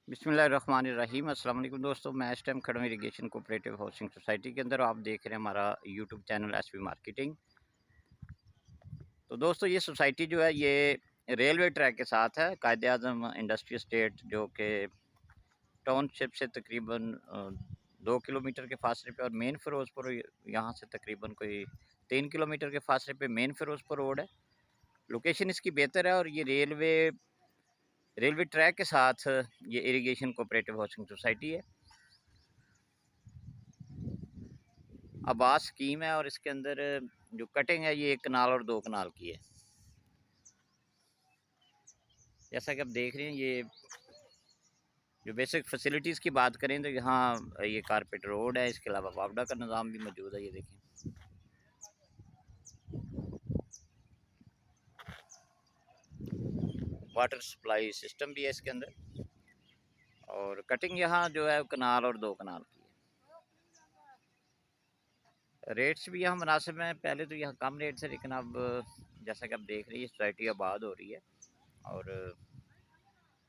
बिस्मिल्लाहिर्रहमानिर्रहीम। अस्सलाम वालेकुम दोस्तों, मैं इस टाइम खड़ा हूँ इरिगेशन कोऑपरेटिव हाउसिंग सोसाइटी के अंदर। आप देख रहे हैं हमारा यूट्यूब चैनल एसवी मार्केटिंग। तो दोस्तों, ये सोसाइटी जो है ये रेलवे ट्रैक के साथ है। कायदे आज़म इंडस्ट्री एस्टेट जो कि टाउनशिप से तकरीबन 2 किलोमीटर के फासले पे, और मेन फ़िरोज़पुर यहाँ से तकरीबन कोई 3 किलोमीटर के फासले पे मेन फ़िरोज़पुर रोड है। लोकेशन इसकी बेहतर है और ये रेलवे ट्रैक के साथ ये इरिगेशन कोऑपरेटिव हाउसिंग सोसाइटी है। आवास स्कीम है और इसके अंदर जो कटिंग है ये 1 कनाल और 2 कनाल की है। जैसा कि आप देख रहे हैं, ये जो बेसिक फैसिलिटीज़ की बात करें तो यहाँ ये कारपेट रोड है, इसके अलावा वापडा का निज़ाम भी मौजूद है। ये देखें, वाटर सप्लाई सिस्टम भी है इसके अंदर, और कटिंग यहाँ जो है कनाल और 2 कनाल की है। रेट्स भी यहाँ मुनासिब हैं। पहले तो यहाँ कम रेट से, लेकिन अब जैसा कि आप देख रहे हैं सोसाइटी आबाद हो रही है और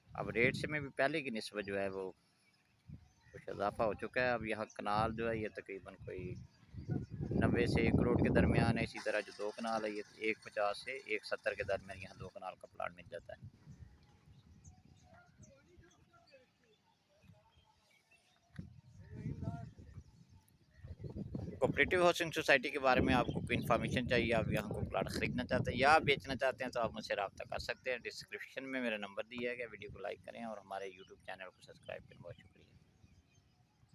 अब रेट्स में भी पहले की निस्बत जो है वो कुछ इजाफा हो चुका है। अब यहाँ कनाल जो है ये तकरीबन कोई 90 से 1 करोड़ के दरमियान है। इसी तरह जो 2 कनाल है ये 150 से 170 के दरमियान यहाँ 2 कनाल का प्लाट मिल जाता है। कोऑपरेटिव हाउसिंग सोसाइटी के बारे में आपको कोई इन्फॉर्मेशन चाहिए, आप यहाँ को प्लाट ख़रीदना चाहते हैं या बेचना चाहते हैं, तो आप मुझसे रब्ता कर सकते हैं। डिस्क्रिप्शन में मेरा नंबर दिया गया। वीडियो को लाइक करें और हमारे यूट्यूब चैनल को सब्सक्राइब करें। बहुत शुक्रिया।